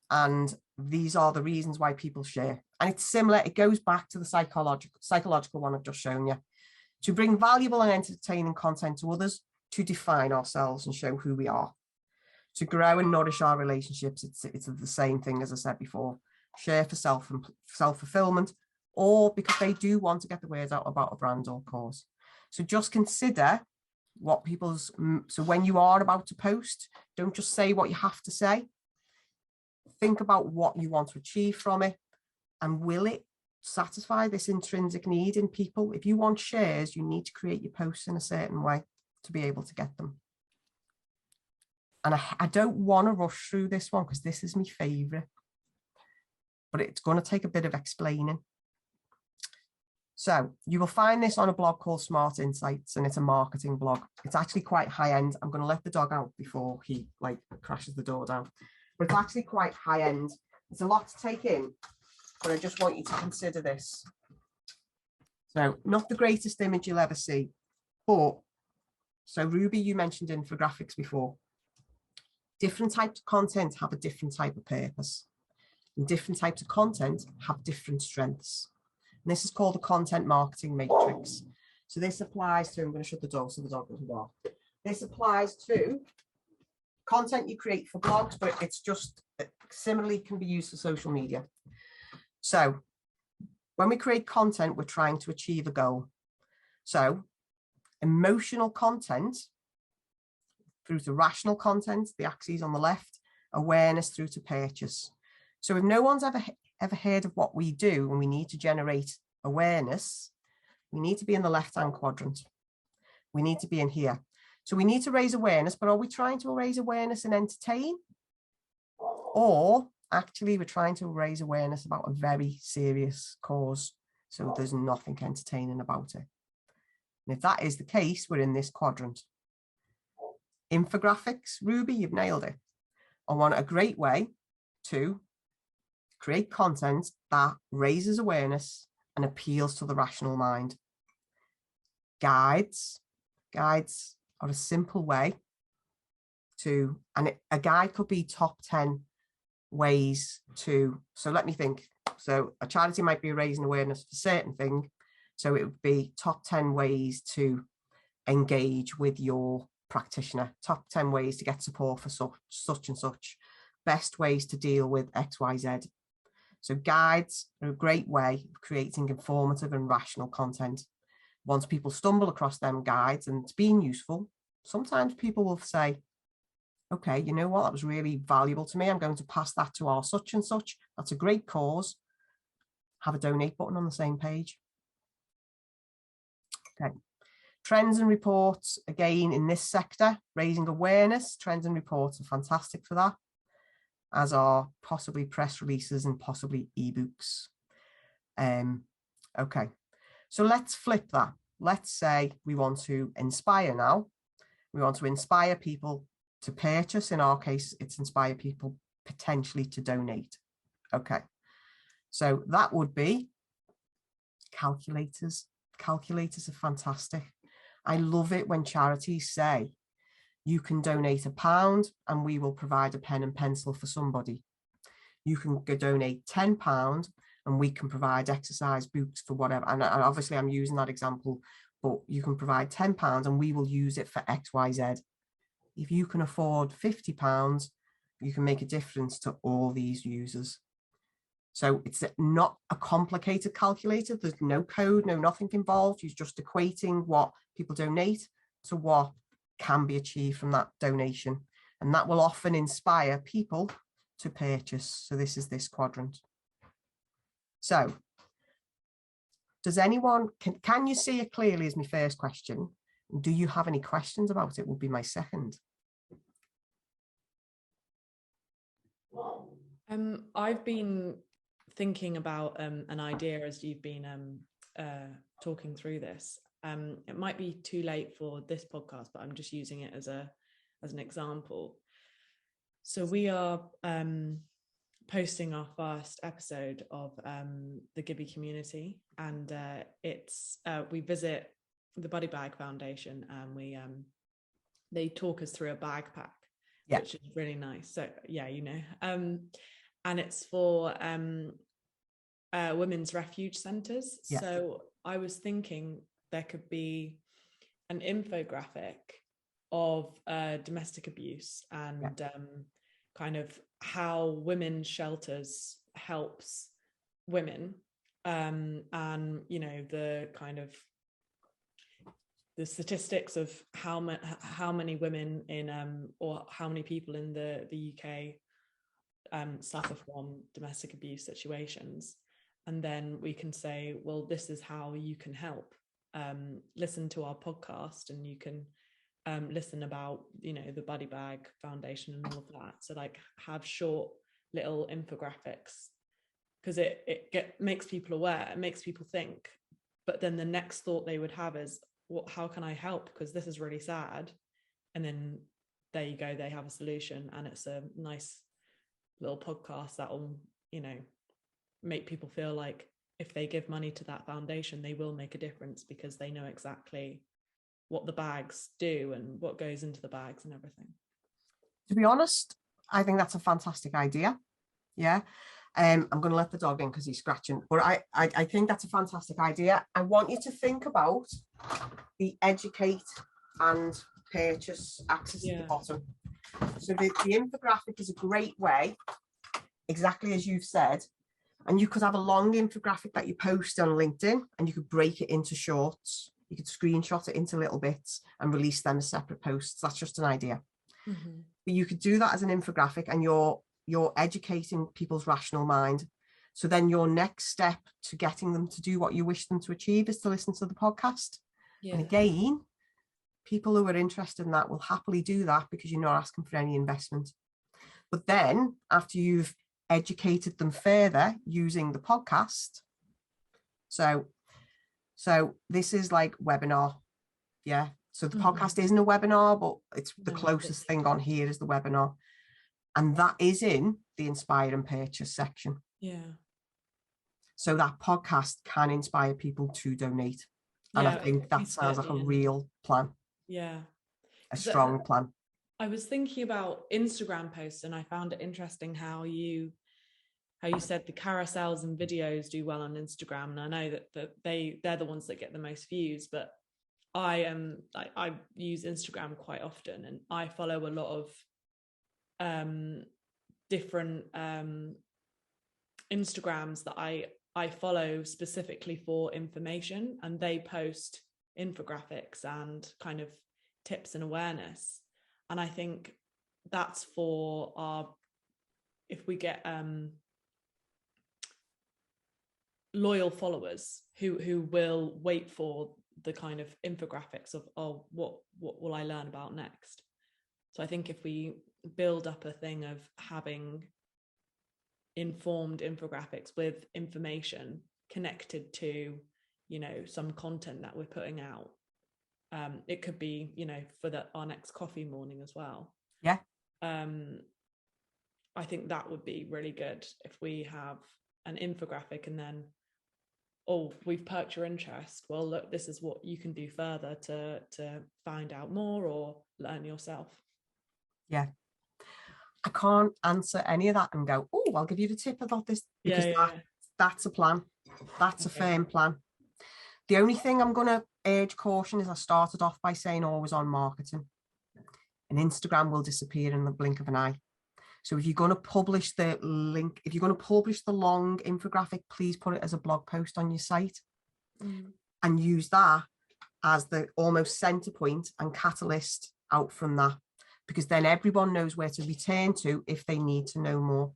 and these are the reasons why people share. And it's similar. It goes back to the psychological one I've just shown you. To bring valuable and entertaining content to others, to define ourselves and show who we are. To grow and nourish our relationships, it's the same thing as I said before. Share for self-fulfillment, or because they do want to get the word out about a brand or cause. So just consider what people's, so when you are about to post, don't just say what you have to say. Think about what you want to achieve from it, and will it satisfy this intrinsic need in people? If you want shares, you need to create your posts in a certain way to be able to get them. And I don't want to rush through this one because this is my favorite, but it's going to take a bit of explaining. So you will find this on a blog called Smart Insights, and it's a marketing blog. It's actually quite high end. I'm going to let the dog out before he crashes the door down, but it's actually quite high end. It's a lot to take in, but I just want you to consider this. So not the greatest image you'll ever see, but so Ruby, you mentioned infographics before. Different types of content have a different type of purpose, and different types of content have different strengths. And this is called the content marketing matrix. So this applies to, I'm going to shut the door so the dog doesn't bark. This applies to content you create for blogs, but it's just similarly can be used for social media. So when we create content, we're trying to achieve a goal. So emotional content through to rational content, the axes on the left, awareness through to purchase. So if no one's ever heard of what we do and we need to generate awareness, we need to be in the left-hand quadrant. We need to be in here. So we need to raise awareness, but are we trying to raise awareness and entertain? Or actually we're trying to raise awareness about a very serious cause, so there's nothing entertaining about it. And if that is the case, we're in this quadrant. Infographics, Ruby, you've nailed it. I want a great way to create content that raises awareness and appeals to the rational mind. Guides are a simple way to, and a guide could be top 10 ways to, so let me think. So a charity might be raising awareness for a certain thing. So it would be top 10 ways to engage with your practitioner, top 10 ways to get support for such and such, best ways to deal with XYZ. So guides are a great way of creating informative and rational content. Once people stumble across them guides and it's being useful, sometimes people will say, okay, you know what, that was really valuable to me. I'm going to pass that to our such and such. That's a great cause. have a donate button on the same page. Okay. Trends and reports, again, in this sector, raising awareness. Trends and reports are fantastic for that, as are possibly press releases and possibly ebooks. Okay, so let's flip that. Let's say we want to inspire now. We want to inspire people to purchase. In our case, it's inspire people potentially to donate. Okay, so that would be calculators. Calculators are fantastic. I love it when charities say, you can donate £1 and we will provide a pen and pencil for somebody. You can go donate £10 and we can provide exercise books for whatever. And obviously I'm using that example, but you can provide £10 and we will use it for X, Y, Z. If you can afford £50, you can make a difference to all these users. So it's not a complicated calculator. There's no code, no nothing involved. You're just equating what people donate to what can be achieved from that donation. And that will often inspire people to purchase. So this is this quadrant. So does anyone, can you see it clearly is my first question. Do you have any questions about it would be my second. I've been thinking about an idea as you've been talking through this. It might be too late for this podcast, but I'm just using it as an example. So we are posting our first episode of the Gibby community, and it's we visit the Buddy Bag Foundation, and they talk us through a bag pack, which is really nice. So yeah, you know, and it's for women's refuge centres. Yeah. So I was thinking there could be an infographic of domestic abuse and kind of how women's shelters helps women, and you know, the kind of the statistics of how many women in or how many people in the UK suffer from domestic abuse situations. And then we can say, well, this is how you can help. Listen to our podcast and you can listen about, you know, the Buddy Bag Foundation and all of that. So like have short little infographics, because it makes people aware, it makes people think. But then the next thought they would have is, how can I help? Because this is really sad. And then there you go, they have a solution, and it's a nice little podcast that will, you know, make people feel like if they give money to that foundation, they will make a difference because they know exactly what the bags do and what goes into the bags and everything. To be honest, I think that's a fantastic idea. Yeah. I'm going to let the dog in because he's scratching, but I think that's a fantastic idea. I want you to think about the educate and purchase axis at the bottom. So the infographic is a great way, exactly as you've said, and you could have a long infographic that you post on LinkedIn and you could break it into shorts. You could screenshot it into little bits and release them as separate posts. That's just an idea. Mm-hmm. But you could do that as an infographic, and you're educating people's rational mind. So then your next step to getting them to do what you wish them to achieve is to listen to the podcast. Yeah. And again, people who are interested in that will happily do that because you're not asking for any investment. But then after you've educated them further using the podcast, so this is like webinar. Yeah. So the podcast isn't a webinar, but it's the closest thing on here is the webinar. And that is in the Inspire and Purchase section. Yeah. So that podcast can inspire people to donate. And I think that sounds like a real plan. Yeah. A strong plan. I was thinking about Instagram posts, and I found it interesting how you said the carousels and videos do well on Instagram. And I know that they're the ones that get the most views, but I use Instagram quite often, and I follow a lot of different Instagrams that I follow specifically for information, and they post infographics and kind of tips and awareness. And I think that's for our, if we get loyal followers who will wait for the kind of infographics of, oh, what will I learn about next? So I think if we build up a thing of having informed infographics with information connected to, you know, some content that we're putting out, it could be, you know, for our next coffee morning as well. Yeah. I think that would be really good if we have an infographic and then, oh, we've perked your interest. Well, look, this is what you can do further to find out more or learn yourself. Yeah. I can't answer any of that and go, oh, I'll give you the tip about this, because that's a plan. That's a firm plan. The only thing I'm going to urge caution is I started off by saying always on marketing, and Instagram will disappear in the blink of an eye. So if you're going to publish the link, if you're going to publish the long infographic, please put it as a blog post on your site and use that as the almost center point and catalyst out from that, because then everyone knows where to return to if they need to know more.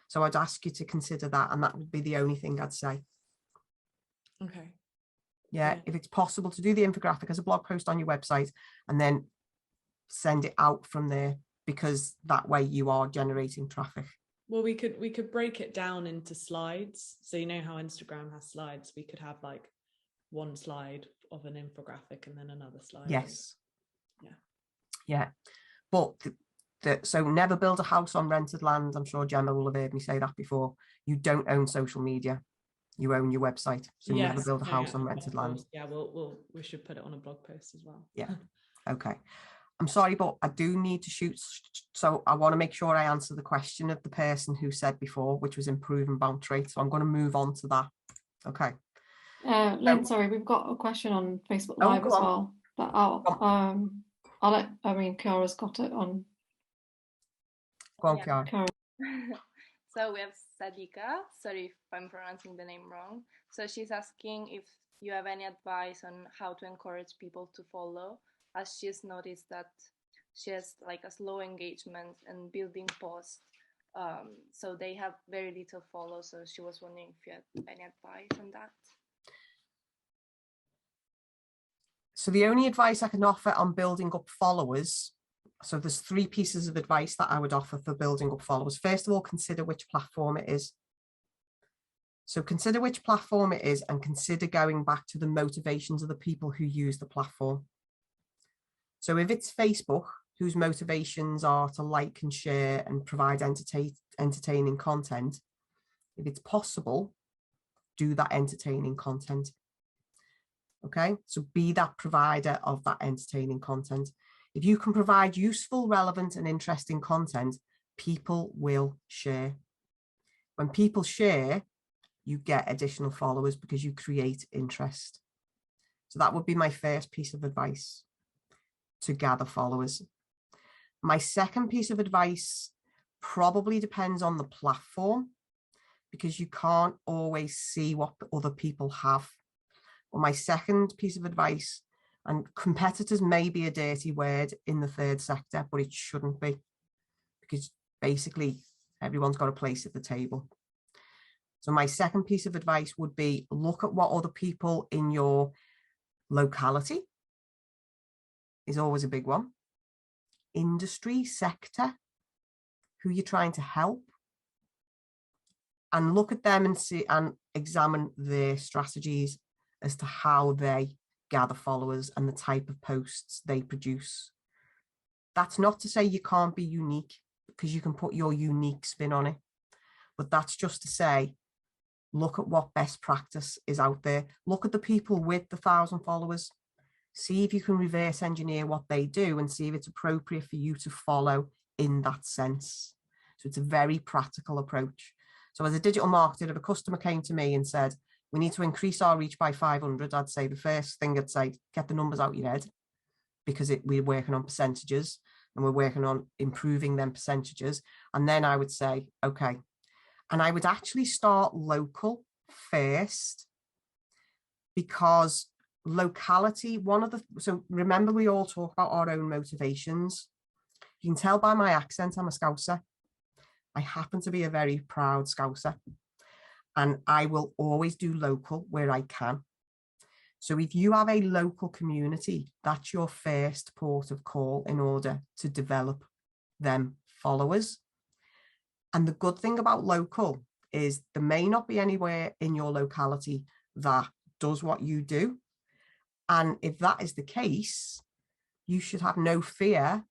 So I'd ask you to consider that, and that would be the only thing I'd say. Okay. Yeah, if it's possible to do the infographic as a blog post on your website and then send it out from there, because that way you are generating traffic. Well, we could break it down into slides. So you know how Instagram has slides, we could have like one slide of an infographic and then another slide. Yes. Yeah. But so never build a house on rented land. I'm sure Gemma will have heard me say that before. You don't own social media. You own your website. So never build a house on rented land. Yeah, we should put it on a blog post as well. Yeah. Okay. I'm sorry, but I do need to shoot. So I want to make sure I answer the question of the person who said before, which was improving bounce rate. So I'm going to move on to that. Okay. Lynn, sorry, we've got a question on Facebook Live as well. But I'll let, I mean, Chiara's got it on. Go on, Chiara. So we have Sadika. Sorry if I'm pronouncing the name wrong. So she's asking if you have any advice on how to encourage people to follow, as she's noticed that she has like a slow engagement and building posts. So they have very little follow. So she was wondering if you had any advice on that. So the only advice I can offer on building up followers, so there's 3 pieces of advice that I would offer for building up followers. First of all, consider which platform it is. So consider which platform it is and consider going back to the motivations of the people who use the platform. So if it's Facebook, whose motivations are to like and share and provide entertaining content, if it's possible, do that entertaining content. Okay, so be that provider of that entertaining content. If you can provide useful, relevant, and interesting content, people will share. When people share, you get additional followers because you create interest. So that would be my first piece of advice, to gather followers. My second piece of advice probably depends on the platform, because you can't always see what other people have. Well, my second piece of advice, and competitors may be a dirty word in the third sector, but it shouldn't be, because basically everyone's got a place at the table. So my second piece of advice would be, look at what other people in your locality is always a big one. Industry, sector, who you're trying to help, and look at them and see and examine their strategies as to how they gather followers and the type of posts they produce. That's not to say you can't be unique, because you can put your unique spin on it. But that's just to say, look at what best practice is out there. Look at the people with the 1,000 followers. See if you can reverse engineer what they do and see if it's appropriate for you to follow in that sense. So it's a very practical approach. So as a digital marketer, if a customer came to me and said, we need to increase our reach by 500, I'd say the first thing I'd say, get the numbers out your head, because we're working on percentages and we're working on improving them percentages. And then I would say, okay, and I would actually start local first, because locality, so remember, we all talk about our own motivations. You can tell by my accent, I'm a Scouser. I happen to be a very proud Scouser. And I will always do local where I can. So if you have a local community, that's your first port of call in order to develop them followers. And the good thing about local is there may not be anywhere in your locality that does what you do. And if that is the case, you should have no fear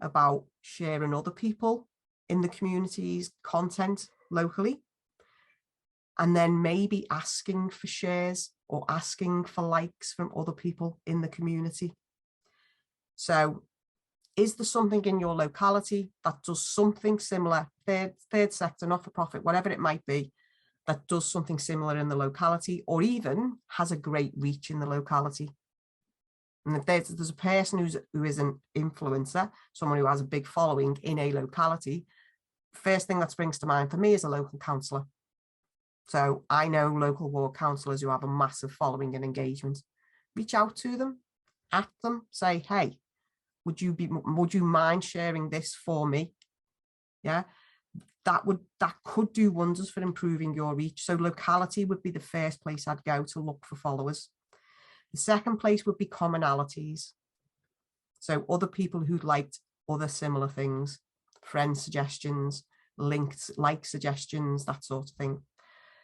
about sharing other people in the community's content locally. And then maybe asking for shares or asking for likes from other people in the community. So is there something in your locality that does something similar, third sector, not-for-profit, whatever it might be, that does something similar in the locality, or even has a great reach in the locality? And if there's a person who is an influencer, someone who has a big following in a locality, first thing that springs to mind for me is a local councillor. So I know local ward councillors who have a massive following and engagement. Reach out to them, at them, say, hey, would you mind sharing this for me? Yeah, that could do wonders for improving your reach. So locality would be the first place I'd go to look for followers. The second place would be commonalities. So other people who'd liked other similar things, friend suggestions, links, like suggestions, that sort of thing.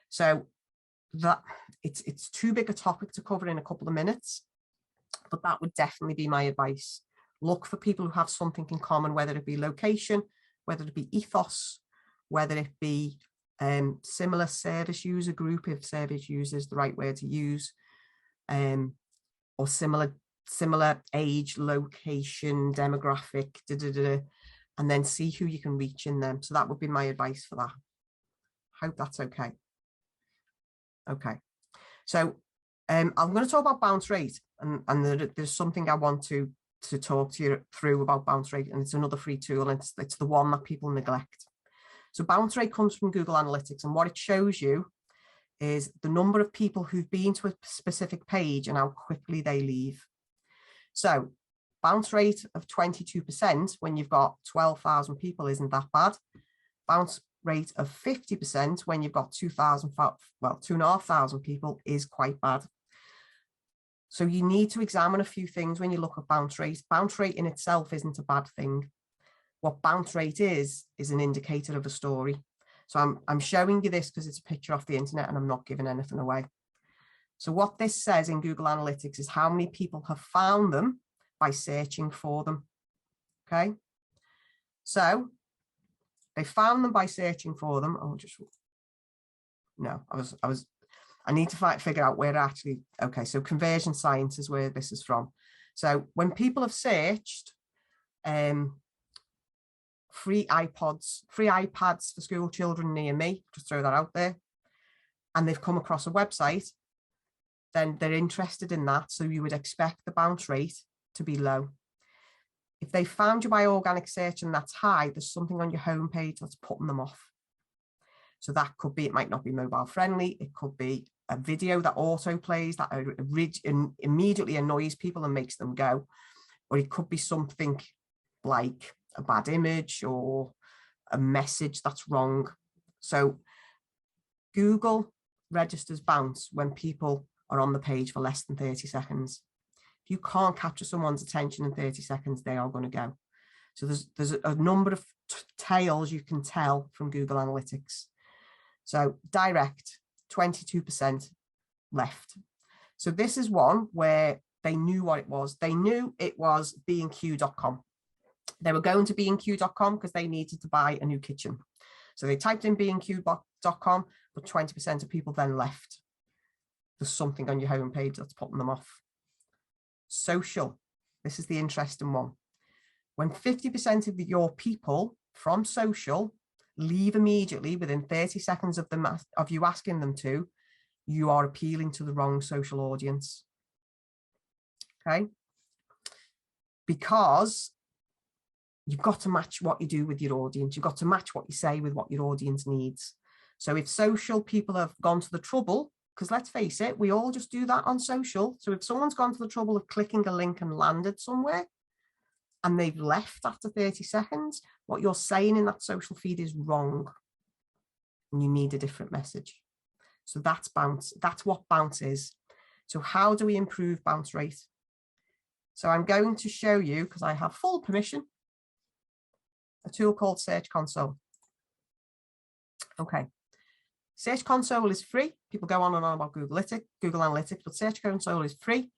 So that it's too big a topic to cover in a couple of minutes, but that would definitely be my advice. Look for people who have something in common, whether it be location, whether it be ethos, whether it be similar service user group, if service user is the right word to use, or similar age, location, demographic, and then see who you can reach in them. So that would be my advice for that. Hope that's okay. Okay, so I'm going to talk about bounce rate, and there's something I want to talk to you through about bounce rate, and it's another free tool, and it's the one that people neglect. So bounce rate comes from Google Analytics, and what it shows you is the number of people who've been to a specific page and how quickly they leave. So bounce rate of 22% when you've got 12,000 people isn't that bad. Bounce rate of 50% when you've got 2,500 people is quite bad. So you need to examine a few things when you look at bounce rate. Bounce rate in itself isn't a bad thing. What bounce rate is an indicator of a story. So I'm showing you this because it's a picture off the internet and I'm not giving anything away. So what this says in Google Analytics is how many people have found them by searching for them. Okay. So they found them by searching for them. I need to figure out where actually, okay, so conversion science is where this is from. So when people have searched free iPads for school children near me, just throw that out there, and they've come across a website, then they're interested in that. So you would expect the bounce rate to be low. If they found you by organic search and that's high, there's something on your homepage that's putting them off. So that could be, it might not be mobile friendly. It could be a video that auto plays that immediately annoys people and makes them go. Or it could be something like a bad image or a message that's wrong. So Google registers bounce when people are on the page for less than 30 seconds. If you can't capture someone's attention in 30 seconds, they are going to go. So there's a number of tales you can tell from Google Analytics. So direct, 22% left. So this is one where they knew what it was. They knew it was B&Q.com. They were going to B&Q.com because they needed to buy a new kitchen. So they typed in B&Q.com, but 20% of people then left. There's something on your homepage that's putting them off. Social, this is the interesting one. When 50% of your people from social leave immediately within 30 seconds of you asking them to, you are appealing to the wrong social audience. Okay? Because you've got to match what you do with your audience. You've got to match what you say with what your audience needs. So if social people have gone to the trouble, because let's face it, we all just do that on social. So if someone's gone to the trouble of clicking a link and landed somewhere and they've left after 30 seconds, what you're saying in that social feed is wrong. And you need a different message. So that's bounce. That's what bounce is. So how do we improve bounce rate? So I'm going to show you, because I have full permission, a tool called Search Console. Okay. Search Console is free. People go on and on about Google Analytics, but Search Console is free.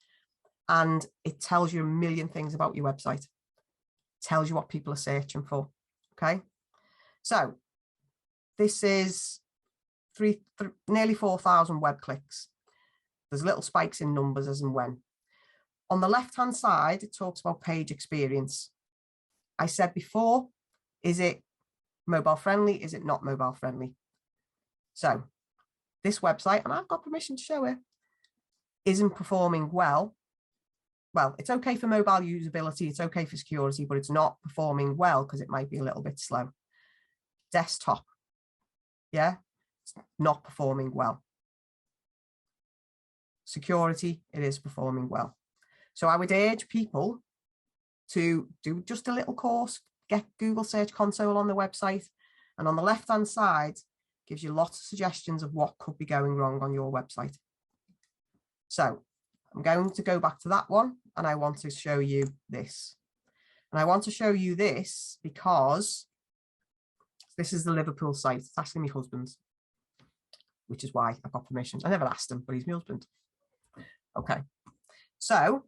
And it tells you a million things about your website. It tells you what people are searching for. Okay. So this is nearly 4,000 web clicks. There's little spikes in numbers as and when. On the left-hand side, it talks about page experience. I said before, is it mobile friendly? Is it not mobile friendly? So this website, and I've got permission to show it, isn't performing well. Well, it's okay for mobile usability, it's okay for security, but it's not performing well because it might be a little bit slow. Desktop, yeah, it's not performing well. Security, it is performing well. So I would urge people to do just a little course, get Google Search Console on the website, and on the left-hand side, gives you lots of suggestions of what could be going wrong on your website. So I'm going to go back to that one, and I want to show you this. And I want to show you this because this is the Liverpool site. It's actually my husband's, which is why I got permission. I never asked him, but he's my husband. Okay, so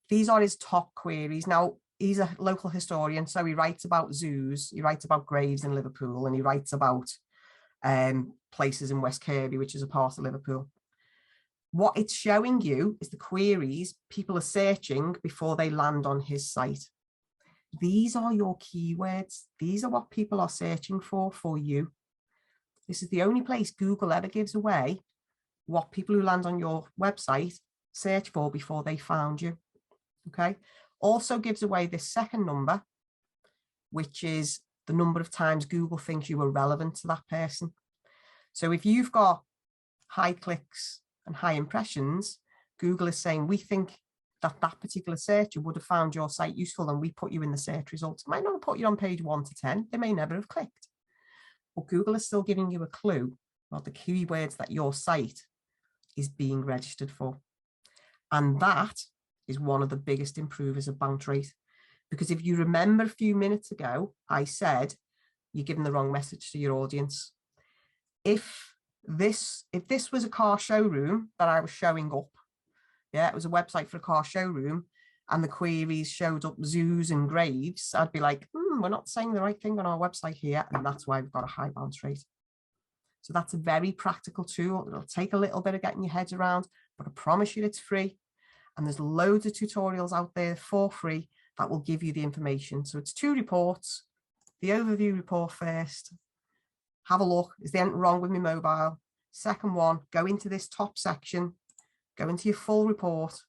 these are his top queries. Now, he's a local historian, so he writes about zoos, he writes about graves in Liverpool, and he writes about places in West Kirby, which is a part of Liverpool. What it's showing you is the queries people are searching before they land on his site. These are your keywords. These are what people are searching for you. This is the only place Google ever gives away what people who land on your website search for before they found you. Okay. Also gives away this second number, which is the number of times Google thinks you were relevant to that person. So if you've got high clicks and high impressions, Google is saying, we think that that particular searcher would have found your site useful, and we put you in the search results. It might not have put you on page 1 to 10. They may never have clicked. But Google is still giving you a clue about the keywords that your site is being registered for. And that is one of the biggest improvers of bounce rate. Because if you remember a few minutes ago, I said, you're giving the wrong message to your audience. If this was a car showroom that I was showing up, yeah, it was a website for a car showroom, and the queries showed up zoos and graves, I'd be like, we're not saying the right thing on our website here, and that's why we've got a high bounce rate. So that's a very practical tool. It'll take a little bit of getting your heads around, but I promise you it's free. And there's loads of tutorials out there for free that will give you the information. So it's 2 reports, the overview report first. Have a look, is there anything wrong with my mobile? Second one, go into this top section, go into your full report,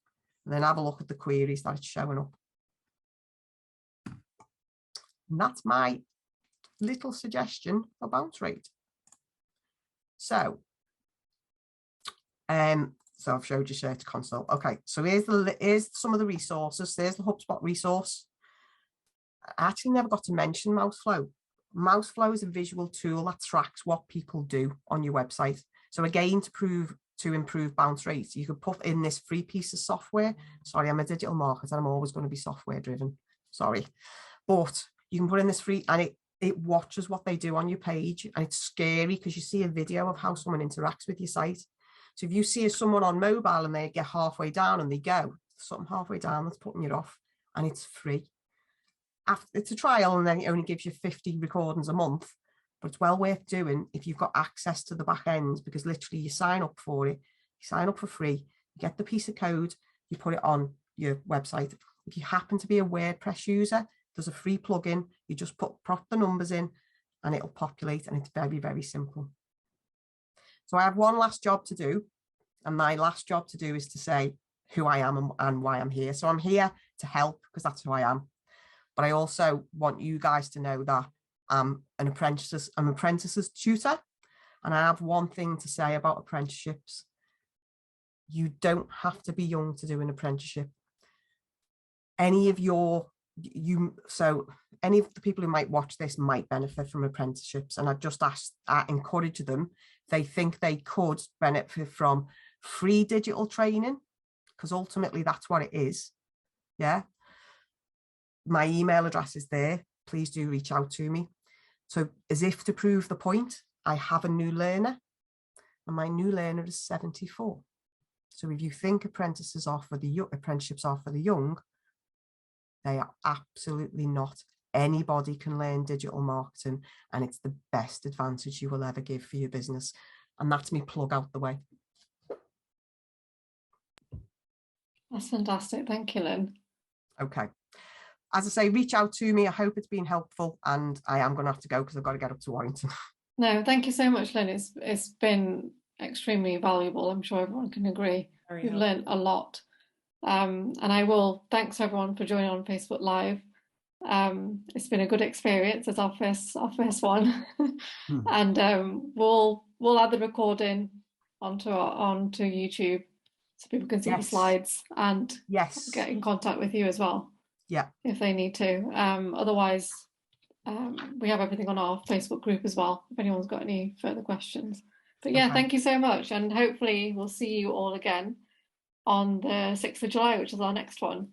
and then have a look at the queries that it's showing up. And that's my little suggestion for bounce rate. So I've showed you Search Console. Okay, so here's some of the resources. There's the HubSpot resource. I actually never got to mention Mouseflow. Mouseflow is a visual tool that tracks what people do on your website. So again, to improve bounce rates, you could put in this free piece of software. Sorry, I'm a digital marketer. I'm always going to be software driven. Sorry. But you can put in this free, and it watches what they do on your page. And it's scary because you see a video of how someone interacts with your site. So if you see someone on mobile and they get halfway down and they go, something halfway down that's putting you off, and it's free. It's a trial, and then it only gives you 50 recordings a month, but it's well worth doing if you've got access to the back end, because literally you sign up for it, you sign up for free, you get the piece of code, you put it on your website. If you happen to be a WordPress user, there's a free plugin, you just prop the numbers in and it'll populate, and it's very, very simple. So I have one last job to do, and my last job to do is to say who I am and why I'm here. So I'm here to help because that's who I am. But I also want you guys to know that I'm an apprentice's tutor. And I have one thing to say about apprenticeships. You don't have to be young to do an apprenticeship. So any of the people who might watch this might benefit from apprenticeships, and I encourage them. They think they could benefit from free digital training, because ultimately that's what it is. Yeah. My email address is there. Please do reach out to me. So as if to prove the point, I have a new learner, and my new learner is 74. So if you think apprenticeships are for the young, they are absolutely not. Anybody can learn digital marketing, and it's the best advantage you will ever give for your business. And that's me plug out the way. That's fantastic. Thank you, Lynne. Okay. As I say, reach out to me. I hope it's been helpful, and I am going to have to go because I've got to get up to Warrington. No, thank you so much, Lynne. It's been extremely valuable. I'm sure everyone can agree. We've learned a lot. And thanks everyone for joining on Facebook Live. It's been a good experience. It's our first one. And we'll add the recording onto YouTube so people can see the slides and get in contact with you as well. Yeah, if they need to. Otherwise, we have everything on our Facebook group as well, if anyone's got any further questions. But yeah, Thank you so much, and hopefully we'll see you all again on the 6th of July, which is our next one.